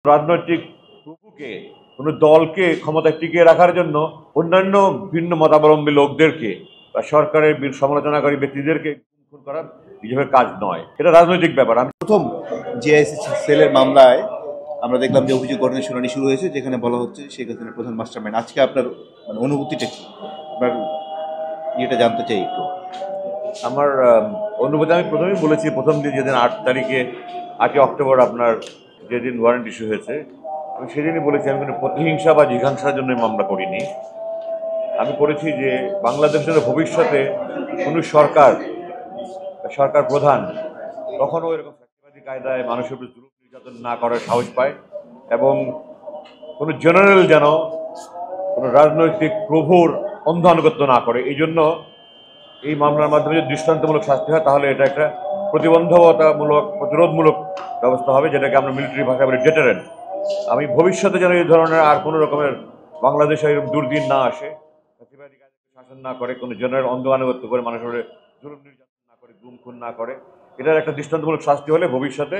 রাজনৈতিক প্রভুকে কোনো দলকে ক্ষমতায় টিকিয়ে রাখার জন্য অন্যান্য ভিন্ন মতাবলম্বী লোকদেরকে বা সরকারের সমালোচনাকারী ব্যক্তিদেরকে খুন করা বিজেপির কাজ নয়। এটা রাজনৈতিক ব্যাপার। আমি প্রথম জিআইসি সেলের মামলায় আমরা দেখলাম যে অভিযোগ গঠনের শুনানি শুরু হয়েছে, যেখানে বলা হচ্ছে শেখ হাসিনার প্রধান মাস্টারমাইন্ড। আজকে আপনার অনুভূতিটা কি, আপনার ইয়েটা জানতে চাই একটু। আমার অনুভূতি আমি প্রথমেই বলেছি, প্রথম দিন যেদিন 8 তারিখে 8ই অক্টোবর আপনার যেদিন ওয়ারেন্ট ইস্যু হয়েছে, আমি সেদিনই বলেছি আমি কোনো প্রতিহিংসা বা জিঘাংসার জন্যই মামলা করিনি। আমি করেছি যে বাংলাদেশের ভবিষ্যতে কোনো সরকার প্রধান কখনো এরকম ফ্যাসিবাদী কায়দায় মানুষের উপর জুলুম নির্যাতন না করার সাহস পায়, এবং কোনো জেনারেল যেন কোনো রাজনৈতিক প্রভুর অন্ধ আনুগত্য না করে। এই জন্য এই মামলার মাধ্যমে যদি দৃষ্টান্তমূলক শাস্তি হয়, তাহলে এটা একটা প্রতিবন্ধকতামূলক প্রতিরোধমূলক ব্যবস্থা হবে, যেটাকে আমরা মিলিটারি ভাষায় বলি ডেটারেন্ট। আমি ভবিষ্যতে যেন এই ধরনের আর কোনো রকমের বাংলাদেশে এরকম দুর্দিন না আসে, ফ্যাসিবাদী কায়দাকে শাসন না করে, কোনো জেনারেল অন্ধ আনুগত্য করে মানুষের জুলুম নির্যাতন না করে, গুম খুন না করে, এটার একটা দৃষ্টান্তমূলক শাস্তি হলে ভবিষ্যতে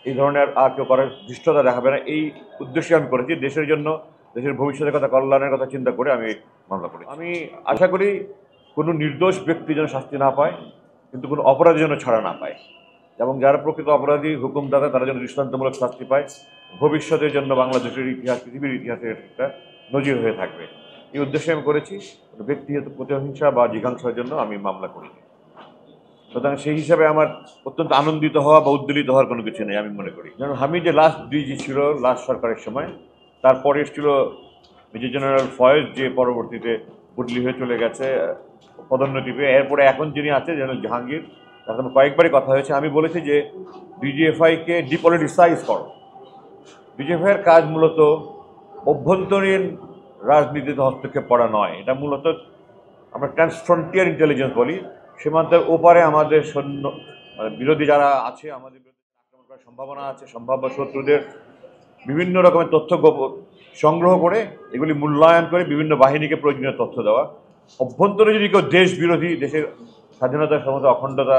এই ধরনের আর কেউ করার ধৃষ্টতা দেখাবে না। এই উদ্দেশ্যে আমি করেছি, দেশের জন্য, দেশের ভবিষ্যতের কথা, কল্যাণের কথা চিন্তা করে আমি মামলা করি। আমি আশা করি কোনো নির্দোষ ব্যক্তি যেন শাস্তি না পায়, কিন্তু কোনো অপরাধী যেন ছাড়া না পায়, এবং যারা প্রকৃত অপরাধী হুকুমদাতা তারা যেন দৃষ্টান্তমূলক শাস্তি পায়। ভবিষ্যতের জন্য বাংলাদেশের ইতিহাস, পৃথিবীর ইতিহাসের একটা নজির হয়ে থাকবে। এই উদ্দেশ্যে আমি করেছি। ব্যক্তিগত প্রতিহিংসা বা জিঘাংসার জন্য আমি মামলা করিনি। সুতরাং সেই হিসাবে আমার অত্যন্ত আনন্দিত হওয়া বা উদ্বেলিত হওয়ার কোনো কিছু নেই আমি মনে করি। যেমন আমি যে লাস্ট ডিজি ছিল লাস্ট সরকারের সময়, তারপরে এসেছিল মেজর জেনারেল ফয়েজ, যে পরবর্তীতে বদলি হয়ে চলে গেছে পদোন্নতি পেয়ে। এরপরে এখন যিনি আছে জেনারেল জাহাঙ্গীর, তার সাথে কয়েকবারই কথা হয়েছে। আমি বলেছি যে ডিজিএফআইকে ডিপলিটিসাইজ করো। ডিজিএফআইয়ের কাজ মূলত অভ্যন্তরীণ রাজনীতিতে হস্তক্ষেপ করা নয়, এটা মূলত আমরা ট্রান্সফ্রন্টিয়ার ইন্টেলিজেন্স বলি। সীমান্তের ওপারে আমাদের সৈন্য বিরোধী যারা আছে, আমাদের বিরুদ্ধে আক্রমণ করার সম্ভাবনা আছে, সম্ভাব্য শত্রুদের বিভিন্ন রকমের তথ্য সংগ্রহ করে এগুলি মূল্যায়ন করে বিভিন্ন বাহিনীকে প্রয়োজনীয় তথ্য দেওয়া। অভ্যন্তরে যদি কেউ দেশ বিরোধী, দেশের স্বাধীনতা, সমতা, অখণ্ডতা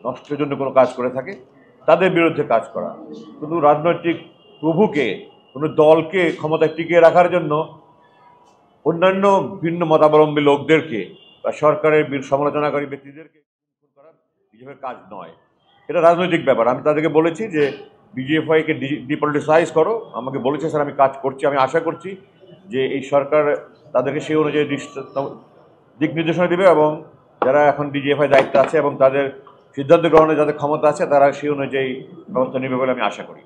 নষ্টের জন্য কোনো কাজ করে থাকে, তাদের বিরুদ্ধে কাজ করা। শুধু রাজনৈতিক প্রভুকে, কোনো দলকে ক্ষমতায় টিকিয়ে রাখার জন্য অন্যান্য ভিন্ন মতাবলম্বী লোকদেরকে বা সরকারের সমালোচনাকারী ব্যক্তিদেরকে খুন করা বিজেপির কাজ নয়। এটা রাজনৈতিক ব্যাপার। আমি তাদেরকে বলেছি যে ডিজিএফআইকে ডিপলিটিসাইজ করো। আমাকে বলেছে স্যার, আমি কাজ করছি। আমি আশা করছি যে এই সরকার তাদেরকে সেই অনুযায়ী দিক নির্দেশনা দেবে, এবং যারা এখন ডিজিএফআই দায়িত্বে আছে এবং তাদের সিদ্ধান্ত গ্রহণের যাদের ক্ষমতা আছে, তারা সেই অনুযায়ী ব্যবস্থা নেবে বলে আমি আশা করি।